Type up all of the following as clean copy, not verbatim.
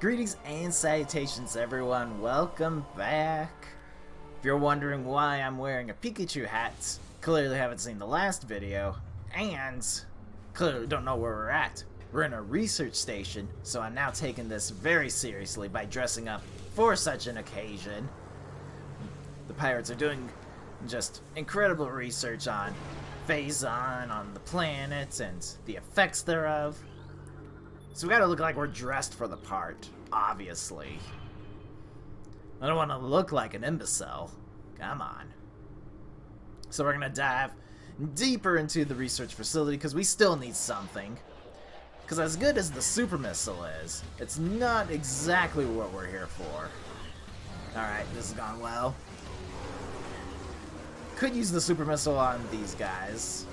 Greetings and salutations, everyone. Welcome back. If you're wondering why I'm wearing a Pikachu hat, clearly haven't seen the last video, and clearly don't know where we're at. We're in a research station, so I'm now taking this very seriously by dressing up for such an occasion. The pirates are doing just incredible research on Phazon, on the planet, and the effects thereof. So we gotta look like we're dressed for the part, obviously. I don't want to look like an imbecile. Come on. So we're gonna dive deeper into the research facility because we still need something. Because as good as the super missile is, it's not exactly what we're here for. Alright, this has gone well. Could use the super missile on these guys,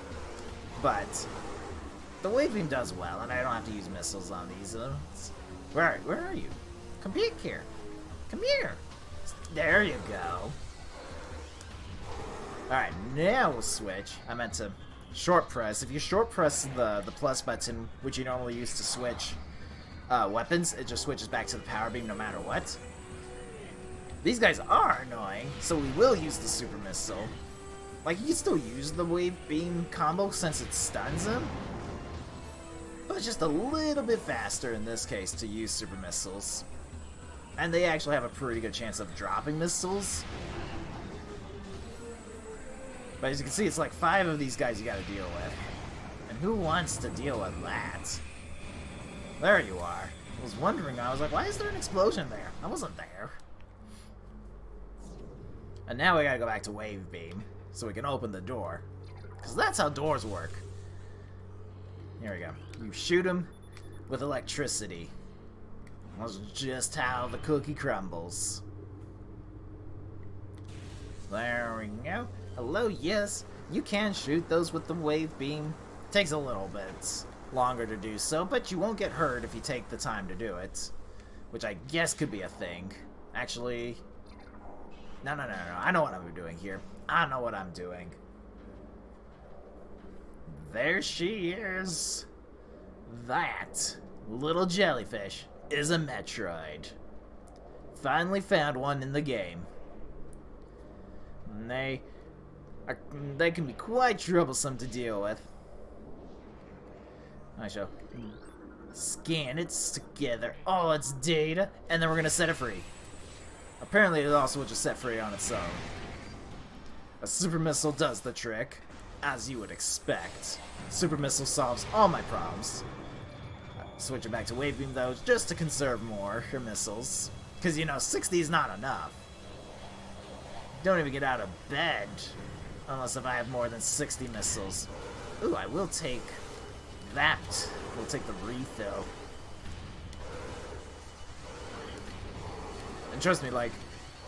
but the wave beam does well, and I don't have to use missiles on these. Where are you? Come back here. Come here. There you go. Alright, now we'll switch. I meant to short press. If you short press the plus button, which you normally use to switch weapons, it just switches back to the power beam no matter what. These guys are annoying, so we will use the super missile. Like, you can still use the wave beam combo since it stuns him, but it's just a little bit faster in this case to use super missiles. And they actually have a pretty good chance of dropping missiles. But as you can see, it's like 5 of these guys you gotta deal with. And who wants to deal with that? There you are. I was wondering, I was like, why is there an explosion there? I wasn't there. And now we gotta go back to wave beam so we can open the door. Because that's how doors work. Here we go. You shoot them with electricity. That's just how the cookie crumbles. There we go. Hello, yes. You can shoot those with the wave beam. Takes a little bit longer to do so, but you won't get hurt if you take the time to do it. Which I guess could be a thing. Actually, no. I know what I'm doing here. I know what I'm doing. There she is. That little jellyfish is a Metroid. Finally found one in the game. And they can be quite troublesome to deal with. I shall scan it together, all its data, and then we're gonna set it free. Apparently it also will just set free on its own. A super missile does the trick, as you would expect. Super missile solves all my problems. Switch it back to wave beam though, just to conserve more missiles. Because, you know, 60 is not enough. Don't even get out of bed unless if I have more than 60 missiles. Ooh, I will take that. We'll take the refill. And trust me, like,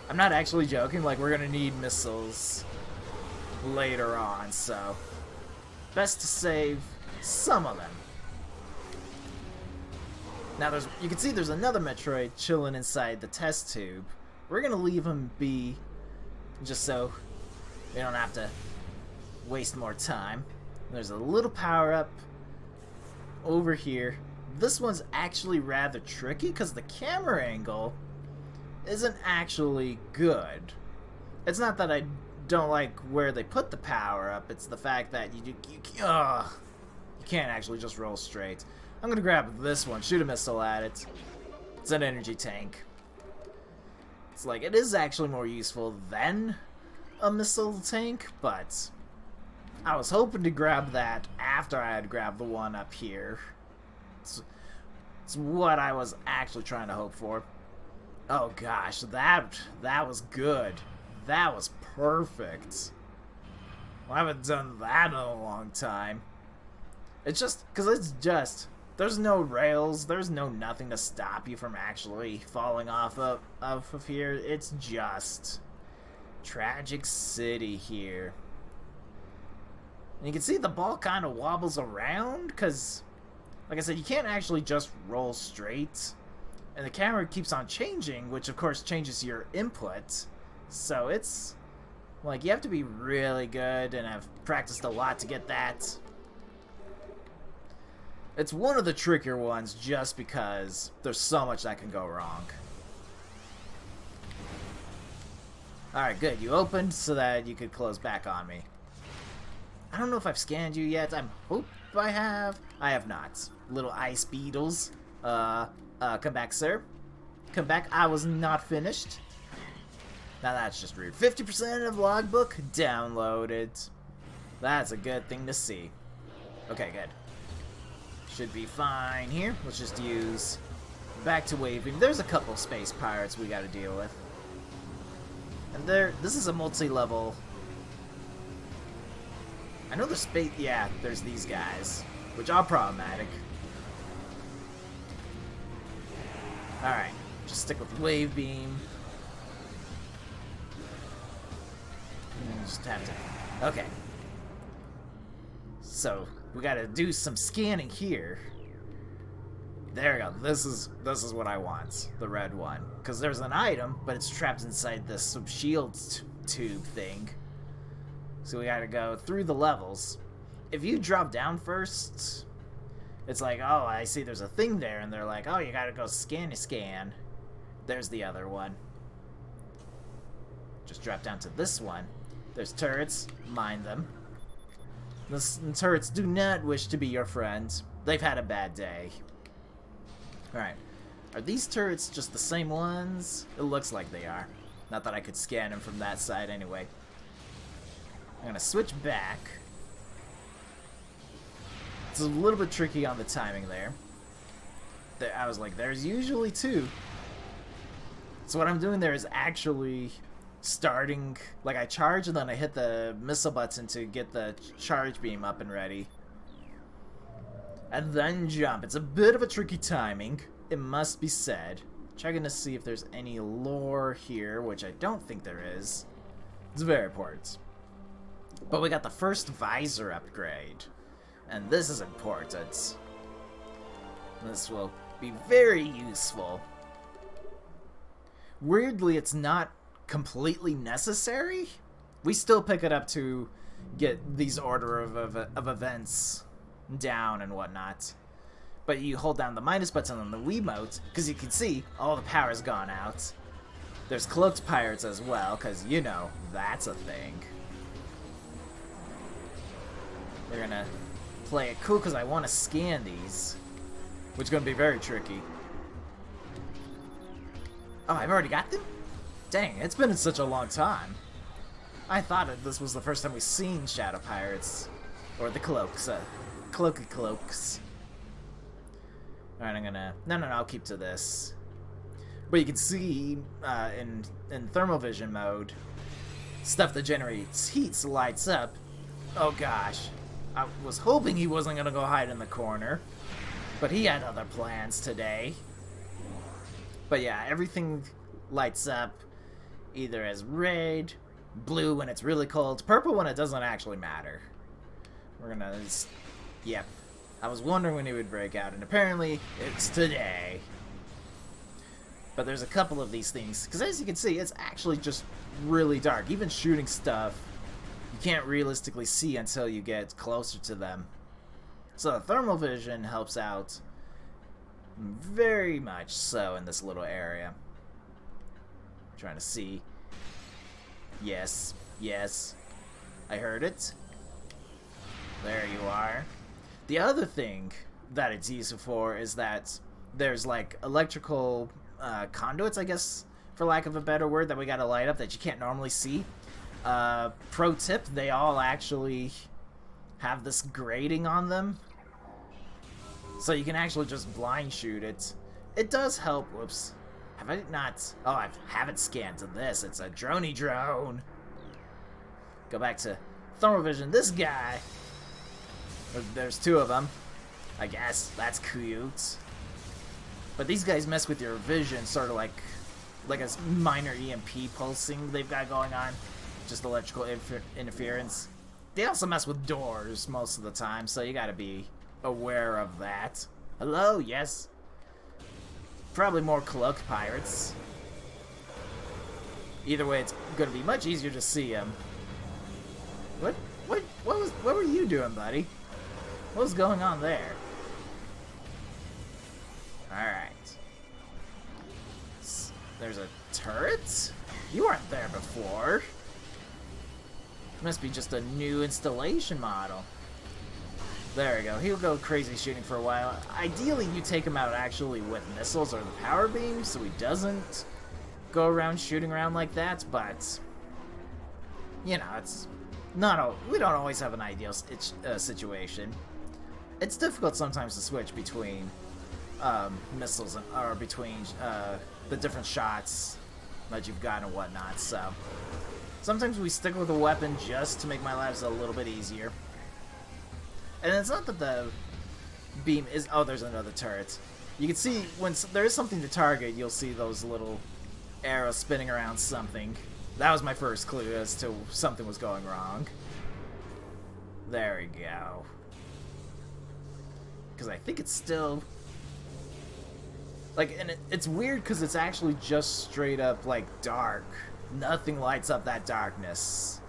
I'm not actually joking. Like, we're gonna need missiles later on, so best to save some of them. Now you can see there's another Metroid chilling inside the test tube. We're gonna leave him be just so we don't have to waste more time. There's a little power-up over here. This one's actually rather tricky because the camera angle isn't actually good. It's not that I don't like where they put the power-up, it's the fact that you can't actually just roll straight. I'm gonna grab this one, shoot a missile at it. It's an energy tank. It's like, it is actually more useful than a missile tank, but I was hoping to grab that after I had grabbed the one up here. It's what I was actually trying to hope for. Oh gosh, that was good. That was perfect. Well, I haven't done that in a long time. It's just, there's no rails, there's no nothing to stop you from actually falling off of here. It's just Tragic City here. And you can see the ball kind of wobbles around, because, like I said, you can't actually just roll straight. And the camera keeps on changing, which of course changes your input. So it's, like, you have to be really good, and I've practiced a lot to get that. It's one of the trickier ones just because there's so much that can go wrong. Alright, good. You opened so that you could close back on me. I don't know if I've scanned you yet. I hope I have. I have not. Little ice beetles. Come back, sir. Come back. I was not finished. Now that's just rude. 50% of logbook downloaded. That's a good thing to see. Okay, good. Should be fine here. Let's just use back to waving. There's a couple space pirates we gotta deal with. And this is a multi-level. I know there's space. Yeah, there's these guys, which are problematic. Alright, just stick with wave beam. Just have to. Okay. So we gotta do some scanning here. There we go. This is what I want. The red one, because there's an item, but it's trapped inside this some shield tube thing. So we gotta go through the levels. If you drop down first, it's like, oh, I see there's a thing there, and they're like, oh, you gotta go scan. There's the other one. Just drop down to this one. There's turrets. Mind them. The turrets do not wish to be your friend. They've had a bad day. Alright. Are these turrets just the same ones? It looks like they are. Not that I could scan them from that side anyway. I'm gonna switch back. It's a little bit tricky on the timing there. I was like, there's usually two. So what I'm doing there is actually starting, like I charge and then I hit the missile button to get the charge beam up and ready. And then jump. It's a bit of a tricky timing, it must be said. Checking to see if there's any lore here, which I don't think there is. It's very important. But we got the first visor upgrade. And this is important. This will be very useful. Weirdly, it's not completely necessary. We still pick it up to get these order of events down and whatnot. But you hold down the minus button on the Wiimote, because you can see all the power's gone out. There's cloaked pirates as well, because you know, that's a thing. We're gonna play it cool because I want to scan these, which is going to be very tricky. Oh, I've already got them? Dang, it's been such a long time. I thought this was the first time we've seen Shadow Pirates. Or the cloaks. Cloaky cloaks. Alright, I'm gonna... No, I'll keep to this. But you can see, in thermal vision mode, stuff that generates heat lights up. Oh gosh. I was hoping he wasn't gonna go hide in the corner. But he had other plans today. But yeah, everything lights up either as red, blue when it's really cold, purple when it doesn't actually matter. We're gonna just... Yep. I was wondering when he would break out, and apparently it's today. But there's a couple of these things, because as you can see, it's actually just really dark. Even shooting stuff, you can't realistically see until you get closer to them. So the thermal vision helps out very much so in this little area. I'm trying to see. Yes, I heard it. There you are. The other thing that it's useful for is that there's like electrical conduits, I guess, for lack of a better word, that we gotta light up that you can't normally see. Pro tip, they all actually have this grating on them. So you can actually just blind shoot it. It does help. Whoops. Have I not? Oh, I haven't scanned to this. It's a droney drone. Go back to thermal vision. This guy. There's two of them. I guess that's cute. But these guys mess with your vision, sort of like a minor EMP pulsing they've got going on. Just electrical interference. They also mess with doors most of the time, so you gotta be aware of that. Hello? Yes. Probably more cloaked pirates. Either way, it's gonna be much easier to see them. What were you doing, buddy? What was going on there? Alright. There's a turret? You weren't there before. Must be just a new installation model. There we go. He'll go crazy shooting for a while. Ideally, you take him out actually with missiles or the power beam, so he doesn't go around shooting around like that, but you know, it's not we don't always have an ideal situation. It's difficult sometimes to switch between missiles or between the different shots that you've got and whatnot, so sometimes we stick with a weapon just to make my lives a little bit easier. And it's not that the beam is... Oh, there's another turret. You can see when there is something to target, you'll see those little arrows spinning around something. That was my first clue as to something was going wrong. There we go. Because I think it's still... Like, and it's weird because it's actually just straight up, like, dark. Nothing lights up that darkness.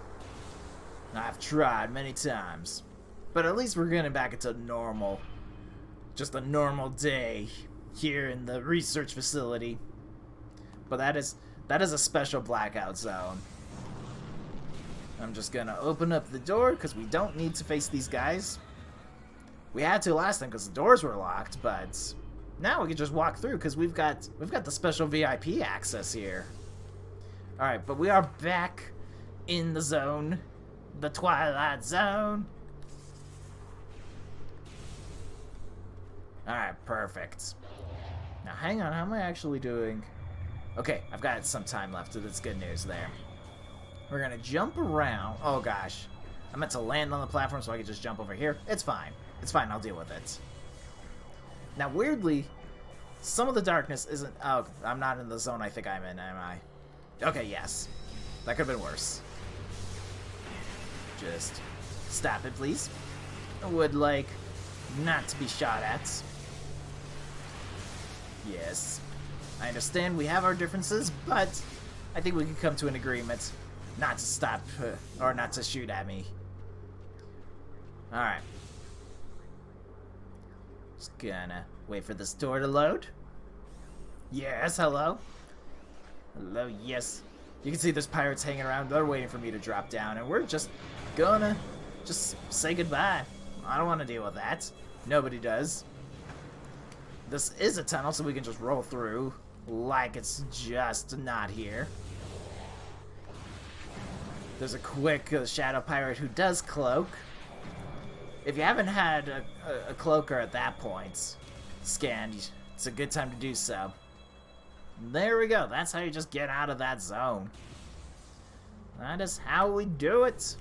I've tried many times. But at least we're getting back into normal. Just a normal day here in the research facility. But that is a special blackout zone. I'm just gonna open up the door because we don't need to face these guys. We had to last time because the doors were locked, but now we can just walk through because we've got the special VIP access here. All right, but we are back in the zone, the Twilight Zone. Alright, perfect. Now, hang on, how am I actually doing? Okay, I've got some time left, so that's good news there. We're gonna jump around. Oh, gosh. I meant to land on the platform so I could just jump over here. It's fine. It's fine, I'll deal with it. Now, weirdly, some of the darkness isn't... Oh, I'm not in the zone I think I'm in, am I? Okay, yes. That could have been worse. Just stop it, please. I would like not to be shot at. Yes. I understand we have our differences, but I think we can come to an agreement not to stop or not to shoot at me. Alright. Just gonna wait for this door to load. Yes, hello. Hello, yes. You can see there's pirates hanging around. They're waiting for me to drop down, and we're just gonna say goodbye. I don't want to deal with that. Nobody does. This is a tunnel, so we can just roll through like it's just not here. There's a quick shadow pirate who does cloak. If you haven't had a cloaker at that point scanned, it's a good time to do so. There we go. That's how you just get out of that zone. That is how we do it.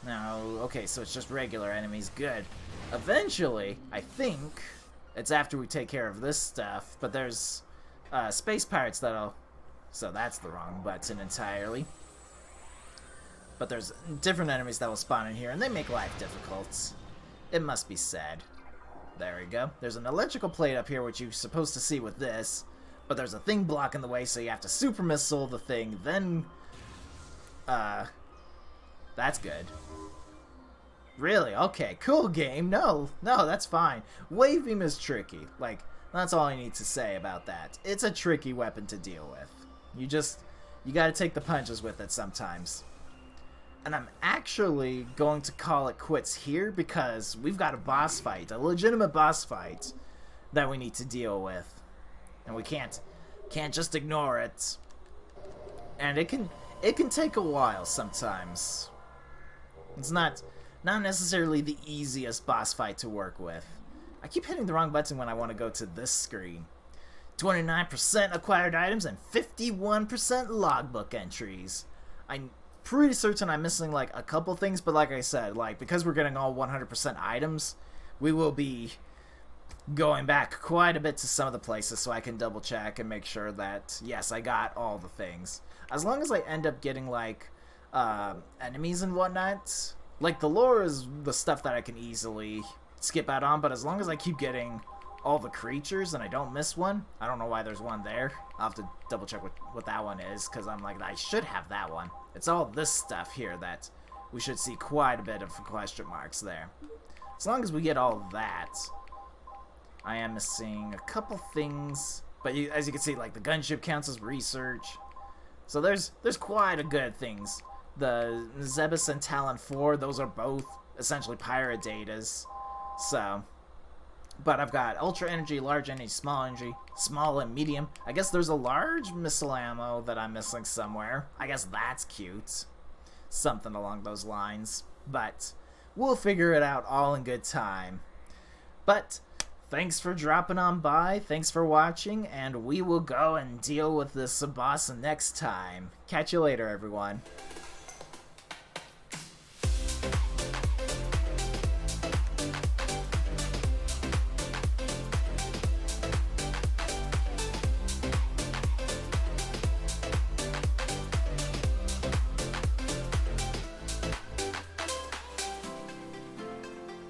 Now, okay, so it's just regular enemies. Good. Eventually, I think it's after we take care of this stuff, but there's space pirates that'll... So that's the wrong button entirely. But there's different enemies that will spawn in here, and they make life difficult. It must be said. There we go. There's an electrical plate up here, which you're supposed to see with this, but there's a thing blocking the way, so you have to super missile the thing, then... That's good. Really? Okay, cool game. No, that's fine. Wave beam is tricky. Like, that's all I need to say about that. It's a tricky weapon to deal with. You gotta take the punches with it sometimes. And I'm actually going to call it quits here because we've got a boss fight, a legitimate boss fight that we need to deal with. And we can't just ignore it. And it can take a while sometimes. It's not necessarily the easiest boss fight to work with. I keep hitting the wrong button when I want to go to this screen. 29% acquired items and 51% logbook entries. I'm pretty certain I'm missing like a couple things, but like I said, like because we're getting all 100% items, we will be going back quite a bit to some of the places so I can double check and make sure that yes, I got all the things. As long as I end up getting like enemies and whatnot, like the lore is the stuff that I can easily skip out on, but as long as I keep getting all the creatures and I don't miss one, I don't know why there's one there. I'll have to double check what that one is, because I'm like, I should have that one. It's all this stuff here that we should see quite a bit of question marks there. As long as we get all that, I am missing a couple things, but as you can see, like the gunship counts as research. So there's quite a good things. The Zebus and Talon 4, those are both essentially pirate datas. So, but I've got ultra energy, large energy, small and medium. I guess there's a large missile ammo that I'm missing somewhere. I guess that's cute. Something along those lines. But we'll figure it out all in good time. But thanks for dropping on by, thanks for watching, and we will go and deal with this boss next time. Catch you later, everyone.